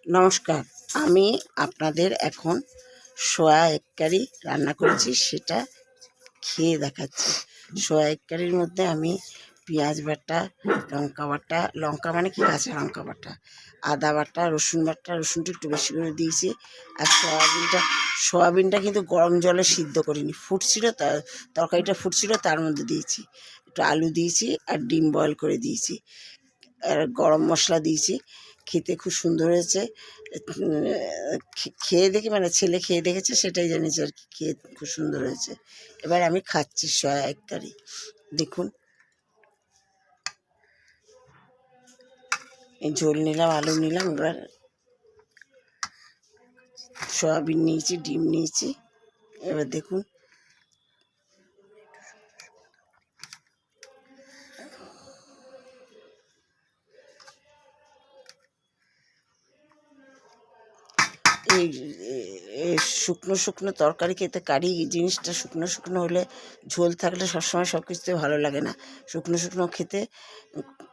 নমস্কার, আমি আপনাদের এখন সোয়া এগ কারি রান্না করেছি, সেটা খেয়ে দেখাচ্ছি। সোয়া এগ কারির মধ্যে আমি পেঁয়াজ বাটা, লঙ্কা বাটা, লঙ্কা মানে কি কাঁচা লঙ্কা বাটা, আদা বাটা, রসুন বাটা, রসুনটা একটু বেশি করে দিয়েছি। আর সোয়াবিনটা কিন্তু গরম জলে সিদ্ধ করিনি, ফুটছিল, তরকারিটা ফুটছিল, তার মধ্যে দিয়েছি একটু আলু দিয়েছি আর ডিম বয়েল করে দিয়েছি, আর গরম মশলা দিয়েছি। খেতে খুব সুন্দর হয়েছে। খেয়ে দেখে, মানে ছেলে খেয়ে দেখেছে, সেটাই জানিয়েছে আর কি, খেয়ে খুব সুন্দর হয়েছে। এবার আমি খাচ্ছি সোয়া এগ কারি। দেখুন, এই ঝোল নিলাম, আলু নিলাম, এবার সয়াবিন নিয়েছি, ডিম নিয়েছি। এবার দেখুন, এই শুকনো শুকনো তরকারি খেতে, কারি জিনিসটা শুকনো শুকনো হলে, ঝোল থাকলে সবসময় সব কিছুতে ভালো লাগে না। শুকনো শুকনো খেতে,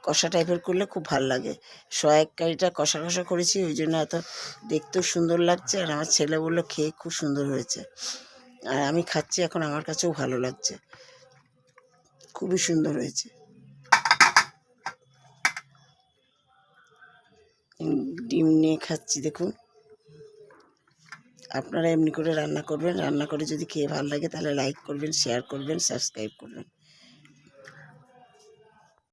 কষা টাইপের করলে খুব ভালো লাগে। সোয়া এগ কারিটা কষা কষা করেছি, ওই জন্য এত দেখতেও সুন্দর লাগছে। আর আমার ছেলে বললো খেয়ে খুব সুন্দর হয়েছে, আর আমি খাচ্ছি এখন, আমার কাছেও ভালো লাগছে, খুবই সুন্দর হয়েছে। ডিম নিয়ে খাচ্ছি, দেখুন। আপনারা এমনি করে রান্না করবেন, রান্না করে যদি খেয়ে ভালো লাগে তাহলে লাইক করবেন, শেয়ার করবেন, সাবস্ক্রাইব করবেন।